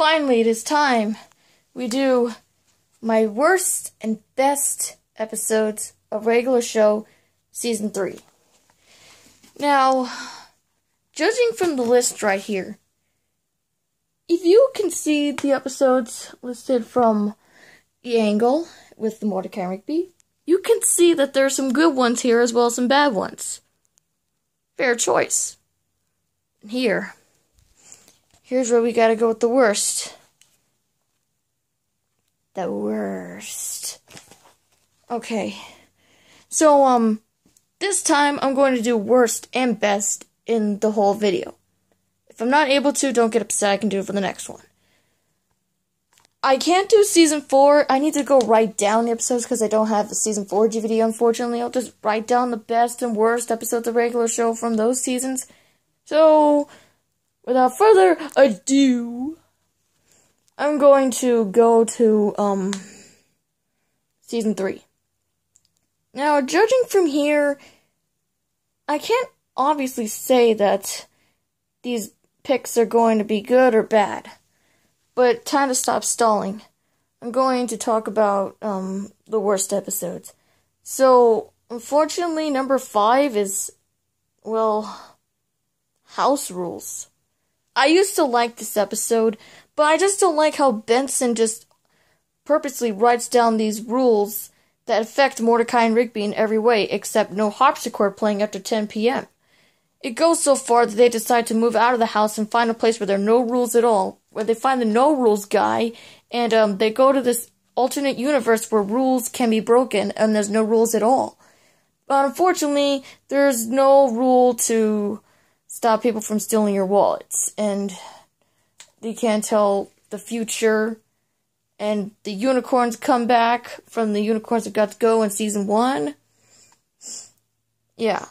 Finally, it is time we do my worst and best episodes of Regular Show Season 3. Now, judging from the list right here, if you can see the episodes listed from the angle with the Mordecai and Rigby, you can see that there are some good ones here as well as some bad ones. Fair choice. And here's where we gotta go with the worst. The worst. Okay. So, this time I'm going to do worst and best in the whole video. If I'm not able to, don't get upset, I can do it for the next one. I can't do Season 4. I need to go write down the episodes because I don't have the Season 4 DVD, unfortunately. I'll just write down the best and worst episodes of Regular Show from those seasons. So, without further ado, I'm going to go to, Season 3. Now, judging from here, I can't obviously say that these picks are going to be good or bad. But time to stop stalling. I'm going to talk about the worst episodes. So, unfortunately, number 5 is, well, House Rules. I used to like this episode, but I just don't like how Benson just purposely writes down these rules that affect Mordecai and Rigby in every way, except no harpsichord playing after 10 p.m. It goes so far that they decide to move out of the house and find a place where there are no rules at all, where they find the no rules guy, and they go to this alternate universe where rules can be broken and there's no rules at all. But unfortunately, there's no rule to stop people from stealing your wallets, and you can't tell the future, and the unicorns come back from the unicorns that got to go in Season 1. Yeah.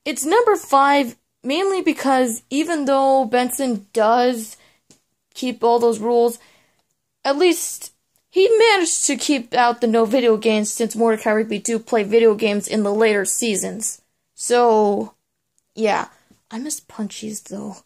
It's number 5, mainly because even though Benson does keep all those rules, at least he managed to keep out the no video games since Mordecai and Rigby do play video games in the later seasons. So, yeah. I miss Punchies, though.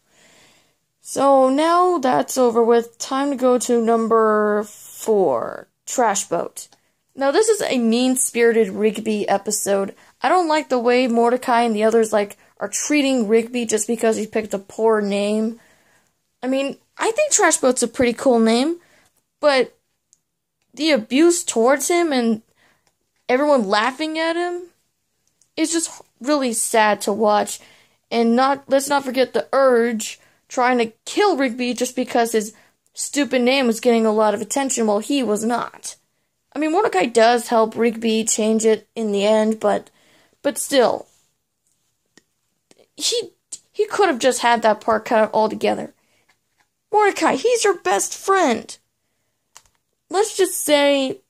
So, now that's over with, time to go to number 4, Trash Boat. Now, this is a mean-spirited Rigby episode. I don't like the way Mordecai and the others, are treating Rigby just because he picked a poor name. I mean, I think Trash Boat's a pretty cool name, but the abuse towards him and everyone laughing at him is just really sad to watch. And let's not forget the Urge trying to kill Rigby just because his stupid name was getting a lot of attention while he was not. I mean, Mordecai does help Rigby change it in the end, but still, he could have just had that part cut out altogether. Mordecai, he's your best friend. Let's just say,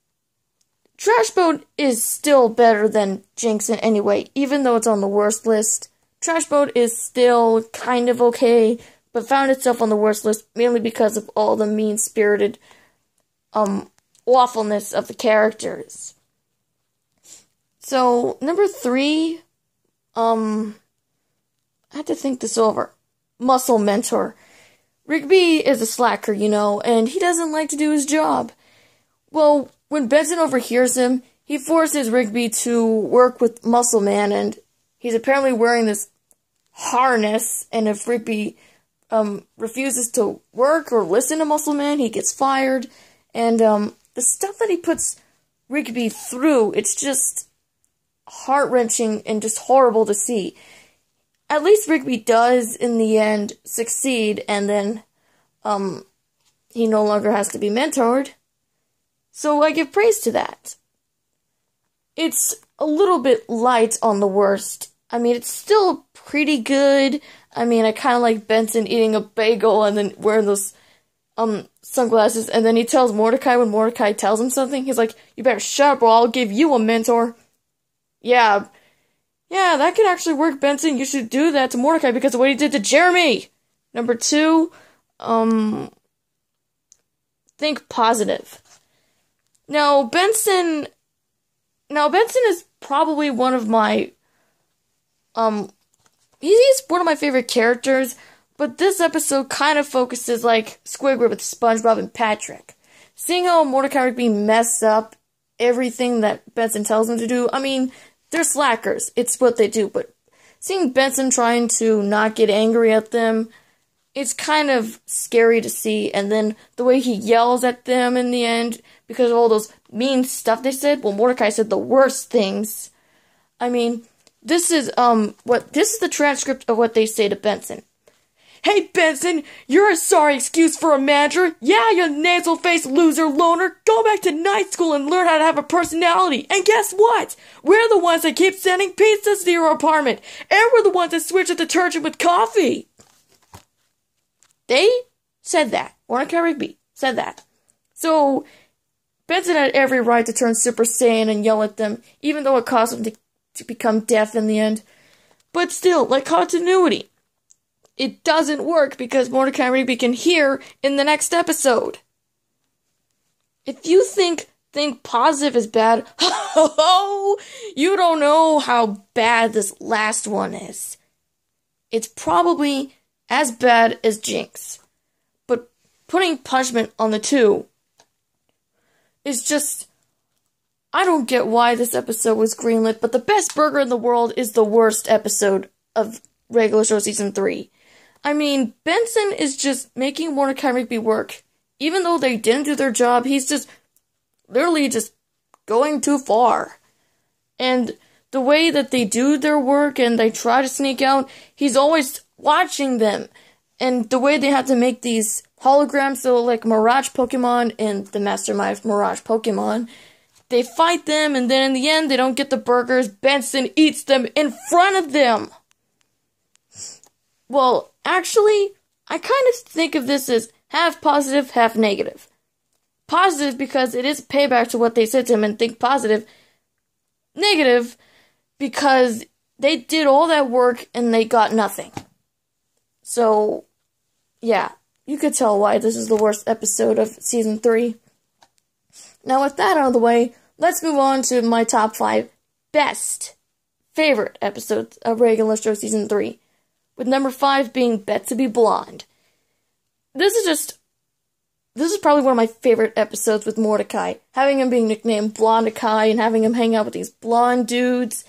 Trash Boat is still better than Jinx in any way, even though it's on the worst list. Trash Boat is still kind of okay, but found itself on the worst list mainly because of all the mean-spirited, awfulness of the characters. So, number 3, I had to think this over. Muscle Mentor. Rigby is a slacker, and he doesn't like to do his job. Well, when Benson overhears him, he forces Rigby to work with Muscle Man, and he's apparently wearing this harness, and if Rigby refuses to work or listen to Muscle Man, he gets fired, and the stuff that he puts Rigby through, it's just heart-wrenching and just horrible to see. At least Rigby does, in the end, succeed, and then, he no longer has to be mentored. So I give praise to that. It's a little bit light on the worst. I mean, it's still pretty good. I mean, I kind of like Benson eating a bagel and then wearing those, sunglasses, and then he tells Mordecai when Mordecai tells him something, he's like, you better shut up or I'll give you a mentor. Yeah, that could actually work, Benson. You should do that to Mordecai because of what he did to Jeremy. Number 2, think positive. Now, Benson is probably one of my, he's one of my favorite characters, But this episode kind of focuses like Squidward with SpongeBob and Patrick. Seeing how Mordecai Rigby messed up everything that Benson tells them to do, I mean, they're slackers. It's what they do. But seeing Benson trying to not get angry at them, it's kind of scary to see. And then the way he yells at them in the end because of all those mean stuff they said. Well, Mordecai said the worst things. I mean, this is the transcript of what they say to Benson. Hey, Benson, you're a sorry excuse for a manager. Yeah, you nasal-faced loser loner. Go back to night school and learn how to have a personality. And guess what? We're the ones that keep sending pizzas to your apartment. And we're the ones that switch the detergent with coffee. They said that. Mordecai Rigby said that. So, Benson had every right to turn Super Saiyan and yell at them, even though it caused him to become deaf in the end. But still, like continuity. It doesn't work because Mordecai Rigby can hear in the next episode. If you think positive is bad, you don't know how bad this last one is. It's probably as bad as Jinx. But putting punishment on the two is just... I don't get why this episode was greenlit, but the best burger in the world is the worst episode of Regular Show Season 3. I mean, Benson is just making Mordecai Rigby work. Even though they didn't do their job, he's just literally just going too far. And the way that they do their work and they try to sneak out, he's always watching them. And the way they have to make these holograms, so like Mirage Pokemon and the Mastermind Mirage Pokemon, they fight them and then in the end they don't get the burgers. Benson eats them in front of them. Well, actually, I kind of think of this as half positive, half negative. Positive because it is payback to what they said to him and think positive. Negative because they did all that work and they got nothing. So, yeah, you could tell why this is the worst episode of Season 3. Now, with that out of the way, let's move on to my top 5 best favorite episodes of Regular Show Season 3. With number 5 being Bet to Be Blonde. This is probably one of my favorite episodes with Mordecai. Having him being nicknamed Blondecai and having him hang out with these blonde dudes.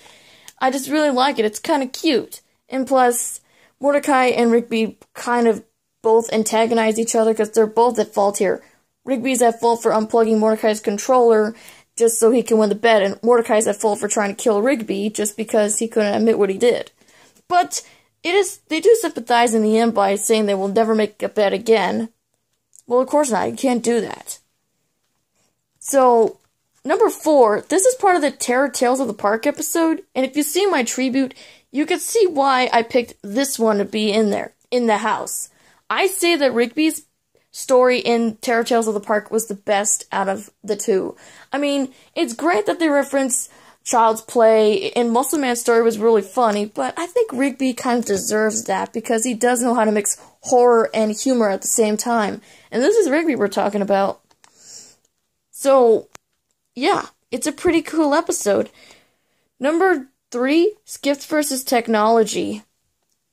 I just really like it. It's kind of cute. And plus, Mordecai and Rigby kind of both antagonize each other because they're both at fault here. Rigby's at fault for unplugging Mordecai's controller just so he can win the bet, and Mordecai's at fault for trying to kill Rigby just because he couldn't admit what he did. But they do sympathize in the end by saying they will never make a bet again. Well, of course not. You can't do that. So, number 4, this is part of the Terror Tales of the Park episode, and if you see my tribute, you can see why I picked this one to be in there, in the house. I say that Rigby's story in Terror Tales of the Park was the best out of the two. I mean, it's great that they reference Child's Play, and Muscle Man's story was really funny, but I think Rigby kind of deserves that because he does know how to mix horror and humor at the same time. And this is Rigby we're talking about. So, yeah, it's a pretty cool episode. Number 3, Skips versus Technology.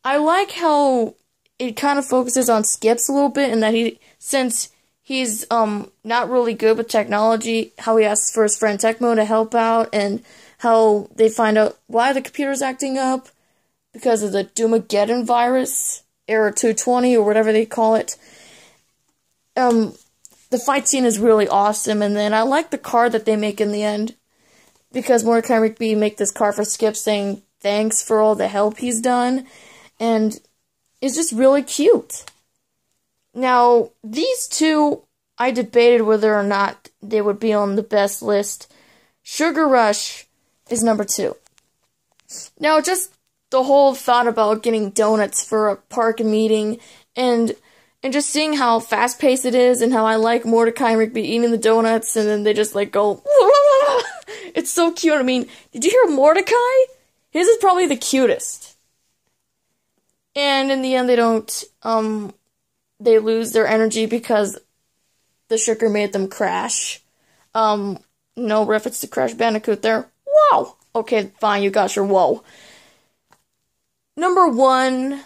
I like how it kind of focuses on Skips a little bit, and that since he's not really good with technology, how he asks for his friend Tecmo to help out, and how they find out why the computer's acting up because of the Doomageddon virus, Error 220 or whatever they call it. The fight scene is really awesome, and then I like the card that they make in the end because Mordecai and Rigby make this card for Skip saying thanks for all the help he's done, and it's just really cute. Now, these two, I debated whether or not they would be on the best list. Sugar Rush is number 2. Now, just the whole thought about getting donuts for a park meeting, and just seeing how fast-paced it is, and how I like Mordecai and Rigby eating the donuts, and then they just, like, go, it's so cute. I mean, did you hear Mordecai? His is probably the cutest. And in the end, they don't, they lose their energy because the sugar made them crash. No reference to Crash Bandicoot there. Whoa! Okay, fine, you got your whoa. Number 1,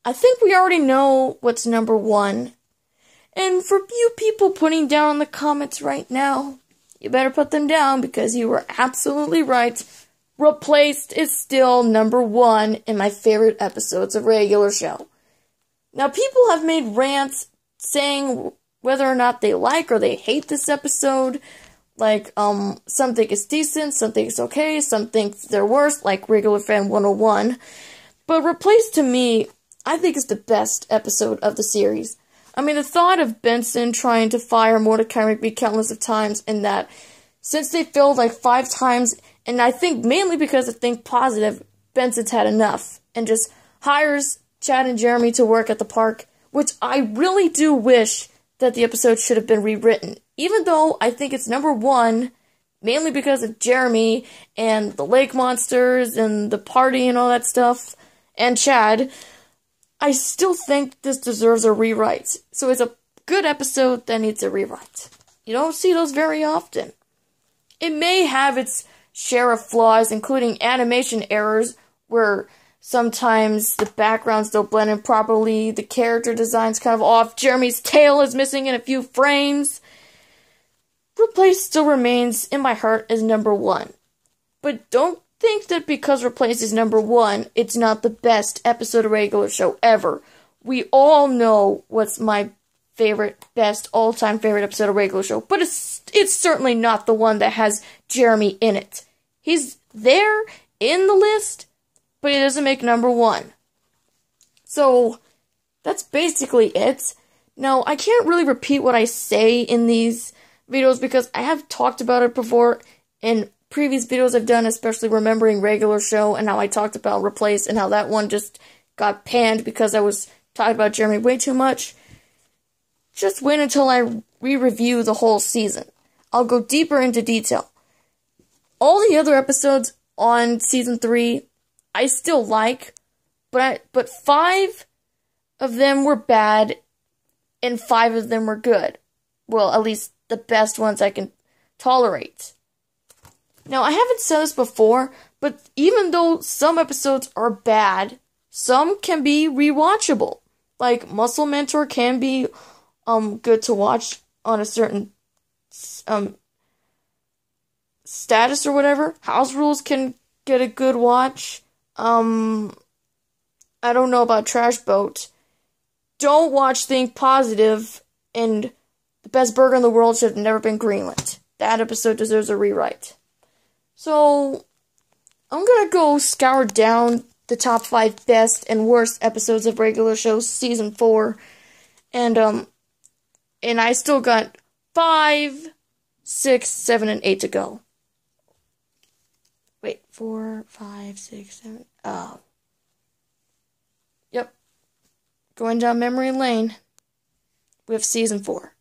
I think we already know what's number 1. And for you people putting down in the comments right now, you better put them down because you were absolutely right. Replaced is still number 1 in my favorite episodes of Regular Show. Now, people have made rants saying whether or not they like or they hate this episode. Like, some think it's decent, some think it's okay, some think they're worse, like Regular Fan 101. But Replaced, to me, I think is the best episode of the series. I mean, the thought of Benson trying to fire Mordecai Rigby countless of times, and that since they failed like 5 times, and I think mainly because of Think Positive, Benson's had enough, and just hires Chad and Jeremy to work at the park, which I really do wish that the episode should have been rewritten. Even though I think it's number 1, mainly because of Jeremy, and the lake monsters, and the party and all that stuff, and Chad, I still think this deserves a rewrite. So it's a good episode that needs a rewrite. You don't see those very often. It may have its share of flaws, including animation errors, where sometimes the backgrounds don't blend in properly, the character design's kind of off, Jeremy's tail is missing in a few frames. Replaced still remains in my heart as number 1. But don't think that because Replaced is number 1, it's not the best episode of Regular Show ever. We all know what's my favorite, best, all-time favorite episode of Regular Show, but it's certainly not the one that has Jeremy in it. He's there in the list, but he doesn't make number 1. So, that's basically it. Now, I can't really repeat what I say in these videos because I have talked about it before in previous videos I've done, especially remembering Regular Show and how I talked about Replace and how that one just got panned because I was talking about Jeremy way too much. Just wait until I re-review the whole season. I'll go deeper into detail. All the other episodes on season 3, I still like, but 5 of them were bad and 5 of them were good. Well, at least the best ones I can tolerate. Now, I haven't said this before, but even though some episodes are bad, some can be rewatchable. Like, Muscle Mentor can be good to watch on a certain status or whatever. House Rules can get a good watch. I don't know about Trash Boat. Don't watch Think Positive, and The Best Burger in the World Should Have Never Been Greenlit. That episode deserves a rewrite. So, I'm gonna go scour down the top 5 best and worst episodes of Regular Show Season 4. And I still got 5, 6, 7, and 8 to go. Wait, 4, 5, 6, 7, Yep. Going down memory lane with Season 4.